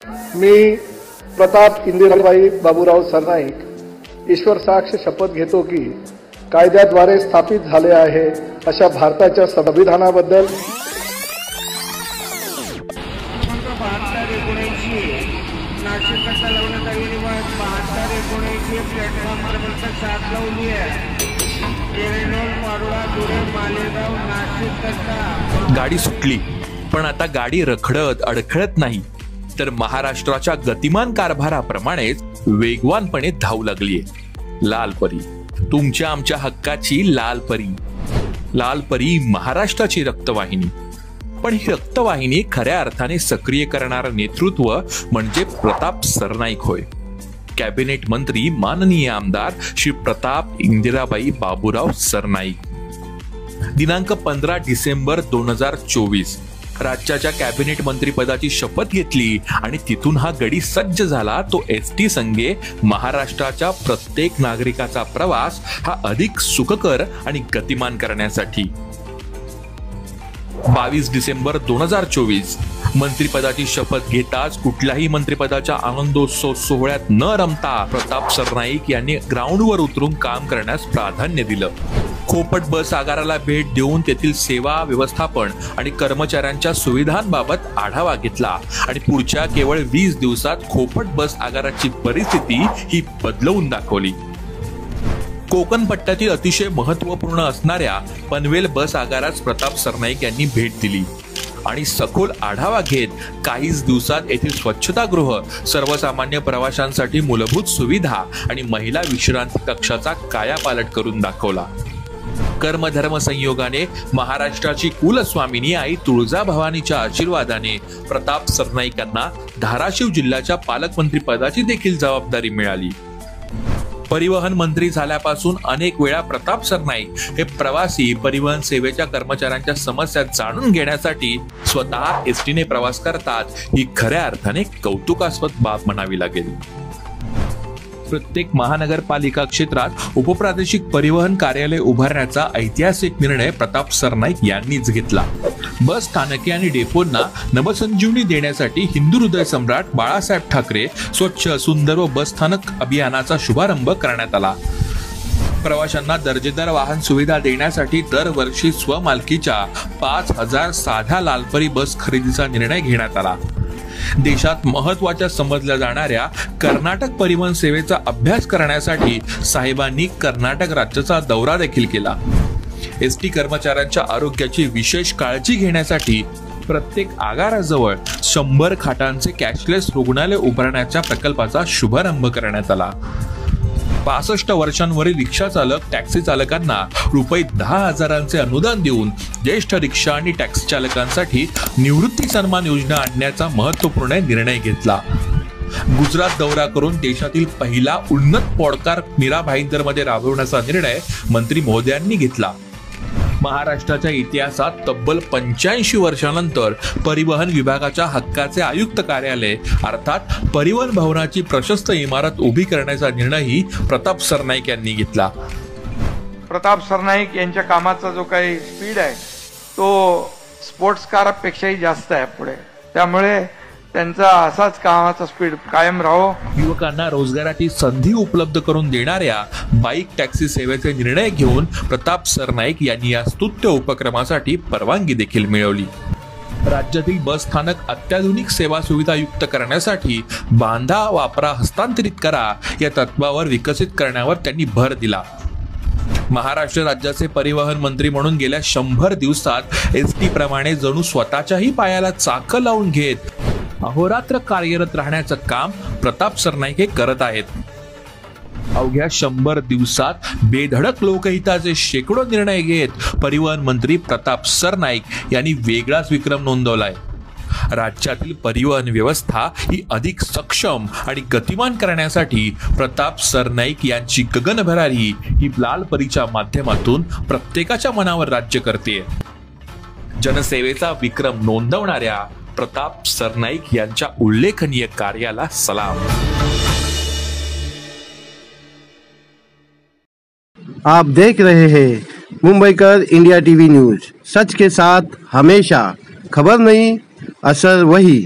मी प्रताप इंदिराबाई बाबूराव सरनाईक ईश्वर साक्ष शपथ घेतो की कायद्याद्वारे स्थापित झाले आहे अशा भारताच्या संविधानाबद्दल गाडी सुटली, पण आता गाडी रखडत अडखळत नाही, तर महाराष्ट्राच्या गतिमान कारभाराप्रमाणेच वेगवानपणे धावू लागलीये लाल परी, तुमच्या आमच्या हक्काची लाल परी. लाल परी महाराष्ट्राची रक्तवाहिनी. पण ही रक्तवाहिनी खऱ्या अर्थाने सक्रिय करणारं नेतृत्व म्हणजे प्रताप सरनाईक होय. कॅबिनेट मंत्री माननीय आमदार श्री प्रताप इंदिराबाई बाबूराव सरनाईक. दिनांक 15 डिसेंबर 2024 राज्याच्या कॅबिनेट मंत्रीपदाची शपथ घेतली आणि तिथून हा गडी सज्ज झाला तो एसटी संघे महाराष्ट्राच्या प्रत्येक नागरिकाचा प्रवास हा अधिक सुखकर आणि गतिमान करण्यासाठी. 22 डिसेंबर 2024 मंत्रिपदाची शपथ घेताच कुठल्याही मंत्रिपदाच्या आनंदोत्सव सोहळ्यात न रमता प्रताप सरनाईक यांनी ग्राउंडवर उतरून काम करण्यास प्राधान्य दिलं. खोपट बस आगाराला भेट देऊन तेथील सेवा व्यवस्थापन आणि कर्मचाऱ्यांच्या सुविधांबाबत आढावा घेतला आणि पुढच्या केवळ 20 दिवसात खोपट बस आगाराची परिस्थिती ही बदलवून दाखवली. कोकण पट्ट्यातील अतिशय महत्वपूर्ण असणाऱ्या पनवेल बस आगारास प्रताप सरनाईक यांनी भेट दिली आणि सखोल आढावा घेत काहीच दिवसात येथील स्वच्छतागृह, सर्वसामान्य प्रवाशांसाठी मूलभूत सुविधा आणि महिला विश्रांती कक्षाचा कायापालट करून दाखवला. कर्मधर्म संयोगाने महाराष्ट्राची कुलस्वामिनी आई तुळजाभवानीच्या आशीर्वादाने प्रताप सरनाईकांना धाराशिव जिल्ह्याच्या पालकमंत्री पदाची देखील जबाबदारी मिळाली. परिवहन मंत्री झाल्यापासून अनेक वेळा प्रताप सरनाईक हे प्रवासी परिवहन सेवेच्या कर्मचाऱ्यांच्या समस्या जाणून घेण्यासाठी स्वतः एसटीने प्रवास करतात, ही खऱ्या अर्थाने कौतुकास्पद बाब म्हणावी लागेल. प्रत्येक महानगरपालिका क्षेत्रात उपप्रादेशिक परिवहन कार्यालय उभारण्याचा ऐतिहासिक निर्णय प्रताप सरनाईक यांनीच घेतला. बस स्थानके आणि डेपोंना नवसंजीवनी देण्यासाठी हिंदू हृदय सम्राट बाळासाहेब ठाकरे स्वच्छ सुंदर व बस स्थानक अभियानाचा शुभारंभ करण्यात आला. प्रवाशांना दर्जेदार वाहन सुविधा देण्यासाठी दरवर्षी स्वमालकीच्या 5000 साध्या लालपरी बस खरेदीचा निर्णय घेण्यात आला. देशात महत्वाच्या समजल्या जाणाऱ्या कर्नाटक परिवहन सेवेचा अभ्यास करण्यासाठी साहेबांनी कर्नाटक राज्याचा दौरा देखील केला. एसटी कर्मचाऱ्यांच्या आरोग्याची विशेष काळजी घेण्यासाठी प्रत्येक आगाराजवळ 100 खाटांचे कॅशलेस रुग्णालय उभारण्याच्या प्रकल्पाचा शुभारंभ करण्यात आला. 65 वर्षांवरील रिक्षा चालक, टॅक्सी चालकांना ₹10,000चे अनुदान देऊन ज्येष्ठ रिक्षा आणि टॅक्सी चालकांसाठी निवृत्ती सन्मान योजना आणण्याचा महत्त्वपूर्ण निर्णय घेतला. गुजरात दौरा करून देशातील पहिला उन्नत पॉडकार मीरा भाईंदरमध्ये राबवण्याचा निर्णय मंत्री महोदयांनी घेतला. महाराष्ट्राच्या इतिहासात तब्बल 85 वर्षांनंतर परिवहन विभागाच्या हक्काचे आयुक्त कार्यालय अर्थात परिवहन भवनाची प्रशस्त इमारत उभी करण्याचा निर्णयही प्रताप सरनाईक यांनी घेतला. प्रताप सरनाईक यांच्या कामाचा जो काही स्पीड आहे तो स्पोर्ट्स कारपेक्षाही जास्त आहे पुढे, त्यामुळे त्यांचा असाच कामाचा स्पीड कायम राहो. युवकांना रोजगाराची संधी उपलब्ध करून देणाऱ्या बाईक टॅक्सी सेवेचे निर्णय घेऊन प्रताप सरनाईक यांनी या स्तुत्य उपक्रमासाठी परवानगी देखील मिळवली. राज्यातील बस स्थानक अत्याधुनिक सेवा सुविधायुक्त करण्यासाठी बांधा, वापरा, हस्तांतरित करा या तत्वावर विकसित करण्यावर त्यांनी भर दिला. महाराष्ट्र राज्याचे परिवहन मंत्री म्हणून गेल्या 100 दिवसात एसटी प्रमाणे जणू स्वतःच्याही पायाला चाकं लावून घेत अहोरात्र कार्यरत राहण्याचं काम प्रताप सरनाईक हे करत आहेत. अवघ्या 100 दिवसात बेधडक लोकहिताचे शेकडो निर्णय घेत परिवहन मंत्री प्रताप सरनाईक यांनी वेगळाच विक्रम नोंदवलाय. राज्यातील परिवहन व्यवस्था ही अधिक सक्षम आणि गतिमान करण्यासाठी प्रताप सरनाईक यांची गगनभरारी ही लाल परीच्या माध्यमातून प्रत्येकाच्या मनावर राज्य करते. जनसेवेचा विक्रम नोंदवणाऱ्या प्रताप सरनाईक यांच्या उल्लेखनीय कार्याला सलाम. आप देख रहे हैं मुंबईकर इंडिया टीवी न्यूज, सच के साथ हमेशा, खबर नहीं असर वही.